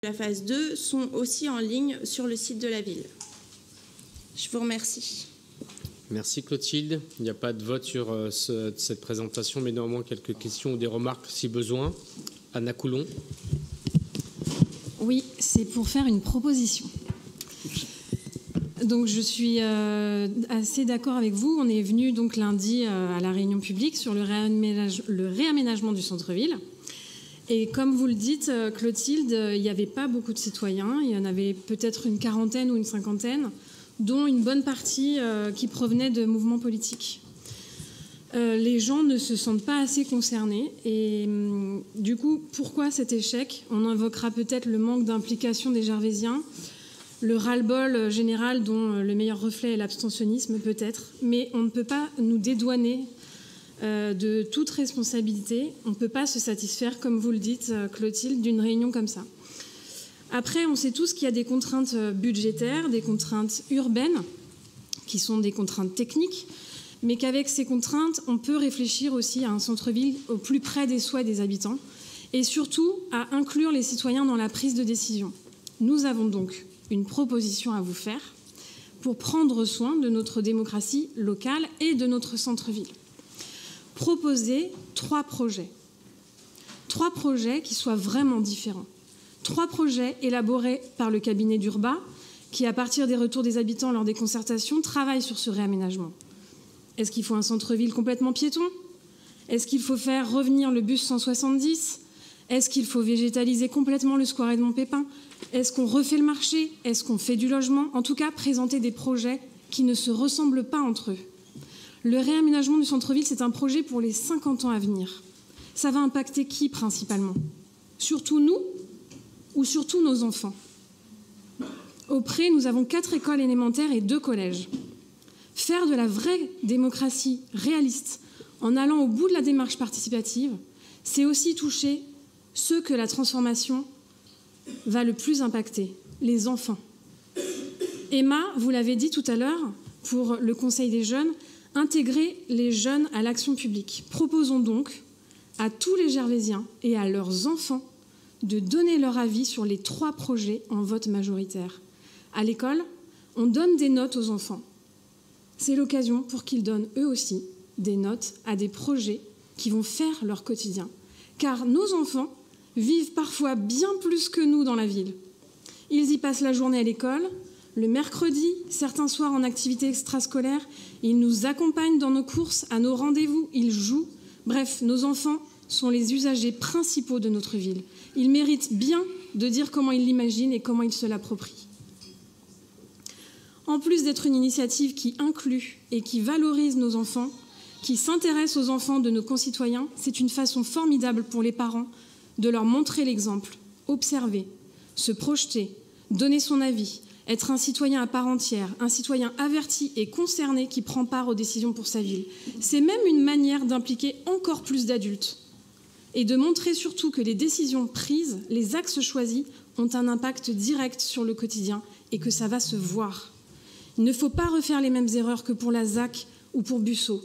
La phase 2 sont aussi en ligne sur le site de la ville. Je vous remercie. Merci Clotilde. Il n'y a pas de vote sur cette présentation, mais néanmoins quelques questions ou des remarques si besoin. Anna Coulon. Oui, c'est pour faire une proposition. Donc je suis assez d'accord avec vous. On est venu donc lundi à la réunion publique sur le réaménagement du centre-ville. Et comme vous le dites, Clotilde, il n'y avait pas beaucoup de citoyens. Il y en avait peut-être une quarantaine ou une cinquantaine, dont une bonne partie qui provenait de mouvements politiques. Les gens ne se sentent pas assez concernés. Et du coup, pourquoi cet échec? On invoquera peut-être le manque d'implication des Gervaisiens, le ras-le-bol général dont le meilleur reflet est l'abstentionnisme peut-être. Mais on ne peut pas nous dédouaner de toute responsabilité. On ne peut pas se satisfaire, comme vous le dites, Clotilde, d'une réunion comme ça. Après, on sait tous qu'il y a des contraintes budgétaires, des contraintes urbaines, qui sont des contraintes techniques, mais qu'avec ces contraintes, on peut réfléchir aussi à un centre-ville au plus près des souhaits des habitants, et surtout à inclure les citoyens dans la prise de décision. Nous avons donc une proposition à vous faire pour prendre soin de notre démocratie locale et de notre centre-ville. Proposer 3 projets. 3 projets qui soient vraiment différents. 3 projets élaborés par le cabinet d'Urba qui, à partir des retours des habitants lors des concertations, travaille sur ce réaménagement. Est-ce qu'il faut un centre-ville complètement piéton? Est-ce qu'il faut faire revenir le bus 170? Est-ce qu'il faut végétaliser complètement le square Edmond Pépin? Est-ce qu'on refait le marché? Est-ce qu'on fait du logement? En tout cas, présenter des projets qui ne se ressemblent pas entre eux. Le réaménagement du centre-ville, c'est un projet pour les 50 ans à venir. Ça va impacter qui principalement? Surtout nous ou surtout nos enfants? Au Pré, nous avons 4 écoles élémentaires et 2 collèges. Faire de la vraie démocratie réaliste en allant au bout de la démarche participative, c'est aussi toucher ceux que la transformation va le plus impacter, les enfants. Emma, vous l'avez dit tout à l'heure, pour le Conseil des jeunes, intégrer les jeunes à l'action publique. Proposons donc à tous les Gervaisiens et à leurs enfants de donner leur avis sur les 3 projets en vote majoritaire. À l'école, on donne des notes aux enfants. C'est l'occasion pour qu'ils donnent eux aussi des notes à des projets qui vont faire leur quotidien. Car nos enfants vivent parfois bien plus que nous dans la ville. Ils y passent la journée à l'école, le mercredi, certains soirs en activité extrascolaire, ils nous accompagnent dans nos courses, à nos rendez-vous, ils jouent. Bref, nos enfants sont les usagers principaux de notre ville. Ils méritent bien de dire comment ils l'imaginent et comment ils se l'approprient. En plus d'être une initiative qui inclut et qui valorise nos enfants, qui s'intéresse aux enfants de nos concitoyens, c'est une façon formidable pour les parents de leur montrer l'exemple, observer, se projeter, donner son avis, être un citoyen à part entière, un citoyen averti et concerné qui prend part aux décisions pour sa ville. C'est même une manière d'impliquer encore plus d'adultes et de montrer surtout que les décisions prises, les axes choisis, ont un impact direct sur le quotidien et que ça va se voir. Il ne faut pas refaire les mêmes erreurs que pour la ZAC ou pour Busseau.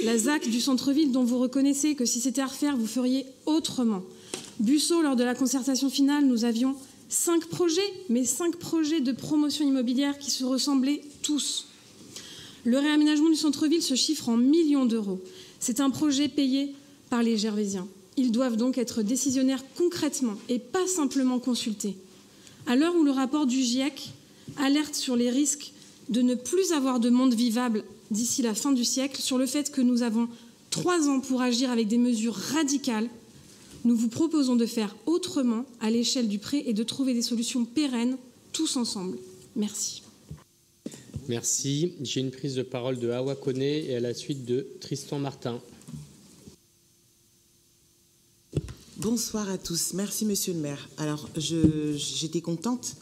La ZAC du centre-ville dont vous reconnaissez que si c'était à refaire, vous feriez autrement. Busseau, lors de la concertation finale, nous avions 5 projets, mais 5 projets de promotion immobilière qui se ressemblaient tous. Le réaménagement du centre-ville se chiffre en millions d'euros. C'est un projet payé par les Gervaisiens. Ils doivent donc être décisionnaires concrètement et pas simplement consultés. À l'heure où le rapport du GIEC alerte sur les risques de ne plus avoir de monde vivable d'ici la fin du siècle, sur le fait que nous avons 3 ans pour agir avec des mesures radicales, nous vous proposons de faire autrement à l'échelle du Pré et de trouver des solutions pérennes tous ensemble. Merci. Merci. J'ai une prise de parole de Awa Kone et à la suite de Tristan Martin. Bonsoir à tous. Merci, monsieur le maire. Alors, j'étais contente.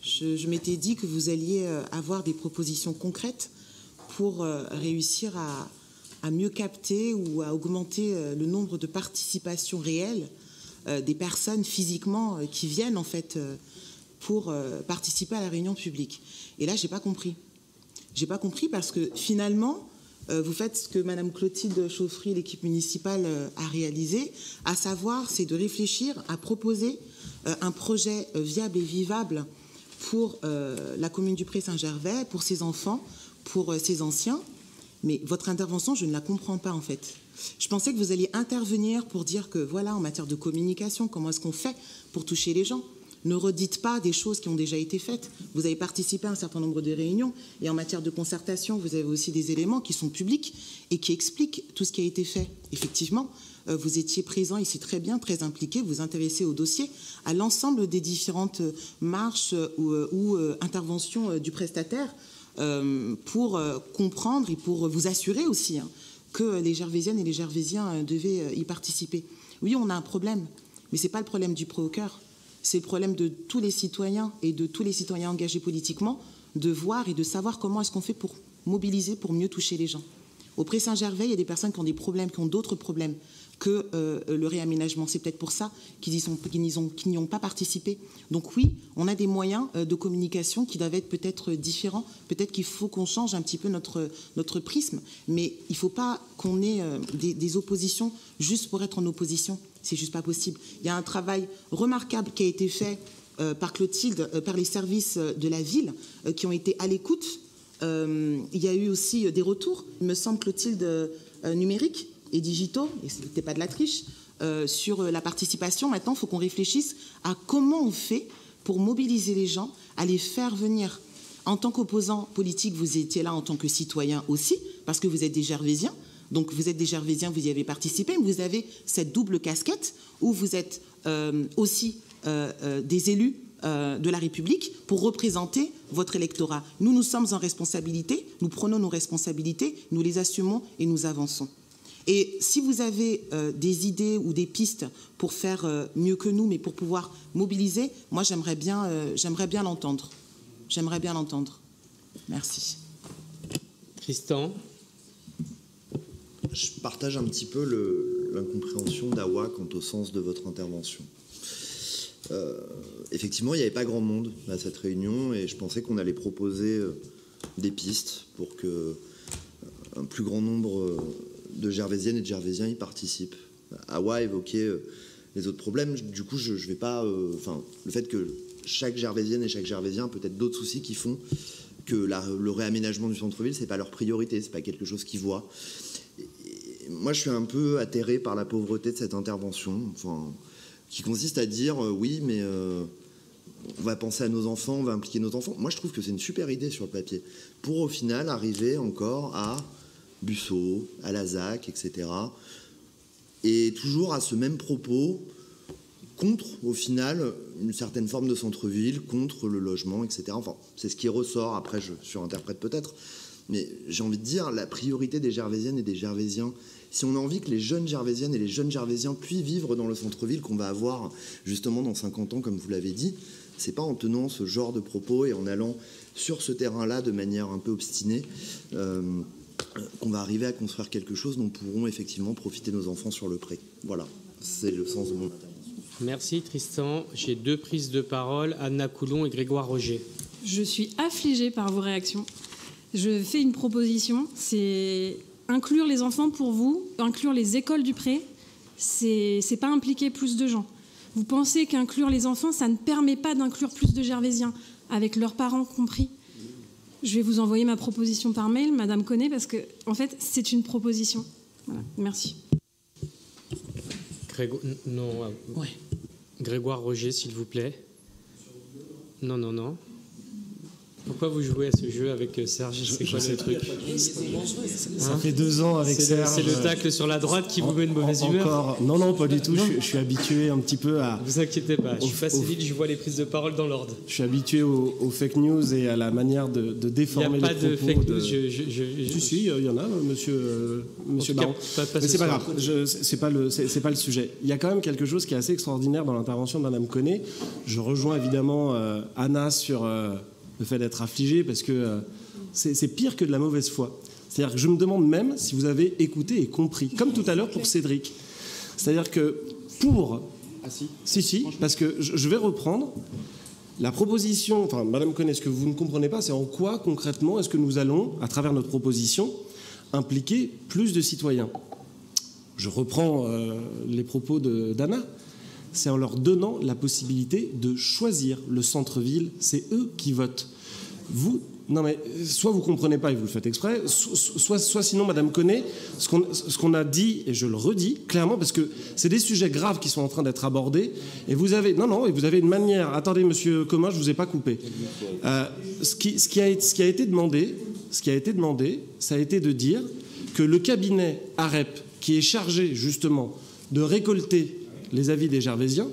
Je m'étais dit que vous alliez avoir des propositions concrètes pour réussir à mieux capter ou à augmenter le nombre de participations réelles des personnes physiquement qui viennent en fait pour participer à la réunion publique. Et là, j'ai pas compris. J'ai pas compris parce que finalement, vous faites ce que Madame Clotilde Chauffry, l'équipe municipale, a réalisé, à savoir, c'est de réfléchir à proposer un projet viable et vivable pour la commune du Pré-Saint-Gervais, pour ses enfants, pour ses anciens. Mais votre intervention, je ne la comprends pas en fait. Je pensais que vous alliez intervenir pour dire que voilà, en matière de communication, comment est-ce qu'on fait pour toucher les gens ? Ne redites pas des choses qui ont déjà été faites. Vous avez participé à un certain nombre de réunions et en matière de concertation, vous avez aussi des éléments qui sont publics et qui expliquent tout ce qui a été fait. Effectivement, vous étiez présent ici très bien, très impliqué, vous vous intéressez au dossier, à l'ensemble des différentes marches ou interventions du prestataire pour comprendre et pour vous assurer aussi que les Gervaisiennes et les Gervaisiens devaient y participer. Oui, on a un problème, mais ce n'est pas le problème du Pré-au-Cœur. C'est le problème de tous les citoyens et de tous les citoyens engagés politiquement de voir et de savoir comment est-ce qu'on fait pour mobiliser, pour mieux toucher les gens. Au Pré-Saint-Gervais, il y a des personnes qui ont des problèmes, qui ont d'autres problèmes que le réaménagement. C'est peut-être pour ça qu'ils n'y ont pas participé. Donc oui, on a des moyens de communication qui doivent être peut-être différents. Peut-être qu'il faut qu'on change un petit peu notre prisme. Mais il ne faut pas qu'on ait des oppositions juste pour être en opposition. C'est juste pas possible. Il y a un travail remarquable qui a été fait par Clotilde, par les services de la ville, qui ont été à l'écoute. Il y a eu aussi des retours, il me semble, Clotilde, numériques et digitaux, et ce n'était pas de la triche, sur la participation. Maintenant, il faut qu'on réfléchisse à comment on fait pour mobiliser les gens, à les faire venir. En tant qu'opposant politique, vous étiez là en tant que citoyen aussi, parce que vous êtes des Gervaisiens. Donc vous êtes des Gervaisiens, vous y avez participé, mais vous avez cette double casquette où vous êtes aussi des élus de la République pour représenter votre électorat. Nous sommes en responsabilité, nous prenons nos responsabilités, nous les assumons et nous avançons. Et si vous avez des idées ou des pistes pour faire mieux que nous, mais pour pouvoir mobiliser, moi j'aimerais bien l'entendre. J'aimerais bien l'entendre. Merci. Tristan. Je partage un petit peu l'incompréhension d'Awa quant au sens de votre intervention. Effectivement, il n'y avait pas grand monde à cette réunion et je pensais qu'on allait proposer des pistes pour qu'un plus grand nombre de Gervaisiennes et de Gervaisiens y participent. Awa évoquait les autres problèmes. Du coup, je vais pas... le fait que chaque Gervaisienne et chaque Gervaisien a peut-être d'autres soucis qui font que le réaménagement du centre-ville, c'est pas leur priorité, c'est pas quelque chose qu'ils voient. Moi, je suis un peu atterré par la pauvreté de cette intervention, qui consiste à dire oui, mais on va penser à nos enfants, on va impliquer nos enfants. Moi, je trouve que c'est une super idée sur le papier, pour au final arriver encore à Busseau, à la ZAC, etc. Et toujours à ce même propos, contre, au final, une certaine forme de centre-ville, contre le logement, etc. Enfin, c'est ce qui ressort, après je surinterprète peut-être, mais j'ai envie de dire, la priorité des Gervaisiennes et des Gervaisiens, si on a envie que les jeunes Gervaisiennes et les jeunes Gervaisiens puissent vivre dans le centre-ville qu'on va avoir justement dans 50 ans, comme vous l'avez dit, c'est pas en tenant ce genre de propos et en allant sur ce terrain-là de manière un peu obstinée qu'on va arriver à construire quelque chose dont pourront effectivement profiter nos enfants sur le pré. Voilà, c'est le sens de mon intervention. Merci Tristan. J'ai 2 prises de parole, Anna Coulon et Grégoire Roger. Je suis affligée par vos réactions. Je fais une proposition, c'est inclure les enfants pour vous, inclure les écoles du pré, c'est pas impliquer plus de gens. Vous pensez qu'inclure les enfants, ça ne permet pas d'inclure plus de Gervaisiens, avec leurs parents compris. Je vais vous envoyer ma proposition par mail, Madame Connet, parce que, en fait, c'est une proposition. Voilà, merci. Grégoire Roger, s'il vous plaît. Non. Pourquoi vous jouez à ce jeu avec Serge? C'est quoi le truc? Ça fait 2 ans avec Serge. C'est le tacle sur la droite qui vous met une mauvaise humeur? Non, pas du tout. Je suis habitué un petit peu à... Ne vous inquiétez pas, je suis pas civil, je vois les prises de parole dans l'ordre. Je suis habitué aux fake news et à la manière de déformer les propos. Il n'y a pas de fake news. Si, il y en a, monsieur Baron. Mais c'est pas grave, c'est pas le sujet. Il y a quand même quelque chose qui est assez extraordinaire dans l'intervention de Madame Connet. Je rejoins évidemment Anna sur... le fait d'être affligé, parce que c'est pire que de la mauvaise foi. C'est-à-dire que je me demande même si vous avez écouté et compris, comme tout à l'heure pour Cédric. C'est-à-dire que pour... Si, parce que je vais reprendre la proposition... Enfin, Madame Connet, ce que vous ne comprenez pas, c'est en quoi, concrètement, est-ce que nous allons, à travers notre proposition, impliquer plus de citoyens. Je reprends les propos d'Anna. C'est en leur donnant la possibilité de choisir le centre-ville. C'est eux qui votent. Non mais soit vous ne comprenez pas et vous le faites exprès, soit sinon Madame Connet, ce qu'on a dit, et je le redis clairement, parce que c'est des sujets graves qui sont en train d'être abordés, et vous avez une manière... Attendez, Monsieur Comin, je ne vous ai pas coupé. Ce qui a été demandé, ça a été de dire que le cabinet AREP, qui est chargé justement de récolter les avis des Gervaisiens,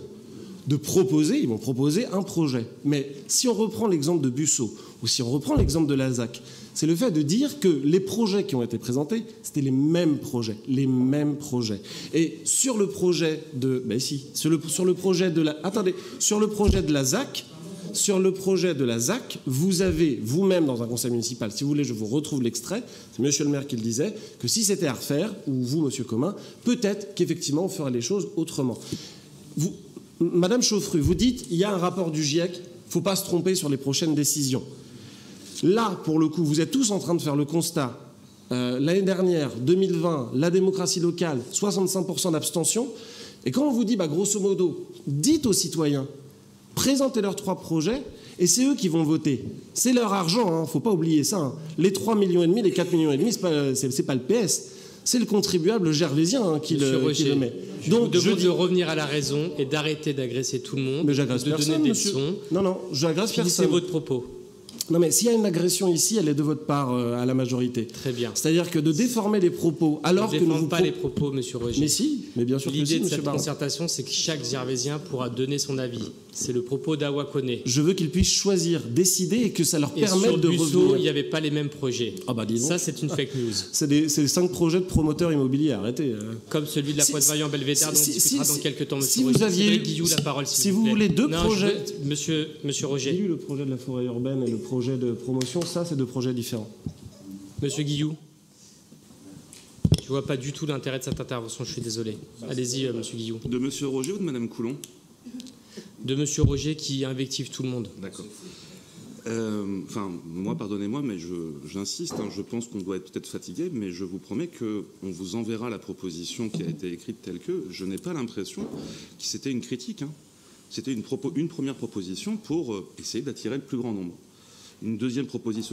ils vont proposer un projet. Mais si on reprend l'exemple de Busseau, ou si on reprend l'exemple de la ZAC, c'est le fait de dire que les projets qui ont été présentés, c'était les mêmes projets. Et sur le projet de... sur le projet de la ZAC, vous avez vous-même dans un conseil municipal, si vous voulez, je vous retrouve l'extrait, c'est Monsieur le maire qui le disait, que si c'était à refaire, ou vous, Monsieur Comin, peut-être qu'effectivement on ferait les choses autrement. Madame Chauffru, vous dites, il y a un rapport du GIEC, il ne faut pas se tromper sur les prochaines décisions. Là, pour le coup, vous êtes tous en train de faire le constat. L'année dernière, 2020, la démocratie locale, 65% d'abstention. Et quand on vous dit, grosso modo, dites aux citoyens, présentez-leur 3 projets, et c'est eux qui vont voter. C'est leur argent, il ne faut pas oublier ça. Hein. Les 3,5 millions, les 4,5 millions, c'est pas le PS. C'est le contribuable gervaisien qui le met. Donc, je vous demande de revenir à la raison et d'arrêter d'agresser tout le monde, mais j'agresse personne, donner des monsieur. leçons. Non, j'agresse personne. Finissez votre propos. Non, mais s'il y a une agression ici, elle est de votre part à la majorité. Très bien. C'est-à-dire que de déformer les propos alors que nous... Ne défendez pas les propos, Monsieur Roger. Mais si, mais bien sûr que si, L'idée de monsieur cette Baron. concertation, c'est que chaque Gervaisien pourra donner son avis. C'est le propos d'Awa Koné. Je veux qu'ils puissent choisir, décider et que ça leur permette de Busseau, revenir. il n'y avait pas les mêmes projets. Dis donc. Ça, c'est une fake news. C'est 5 projets de promoteurs immobiliers, arrêtez. Comme celui de la Pointe-Vaillant Belvédère, dont on discutera dans quelques temps, Monsieur si Roger. vous aviez Guillou, la parole, si vous voulez 2 projets... Monsieur Roger. J'ai lu le projet de la forêt urbaine et le projet de promotion, ça, c'est 2 projets différents. Monsieur Guillou. Je ne vois pas du tout l'intérêt de cette intervention, je suis désolé. Allez-y, Monsieur Guillou. De Monsieur Roger ou de Madame Coulon? De Monsieur Roger qui invective tout le monde. D'accord. Moi, pardonnez-moi, mais j'insiste, je pense qu'on doit être peut-être fatigué, mais je vous promets qu'on vous enverra la proposition qui a été écrite telle que. Je n'ai pas l'impression que c'était une critique. C'était une première proposition pour essayer d'attirer le plus grand nombre. Une deuxième proposition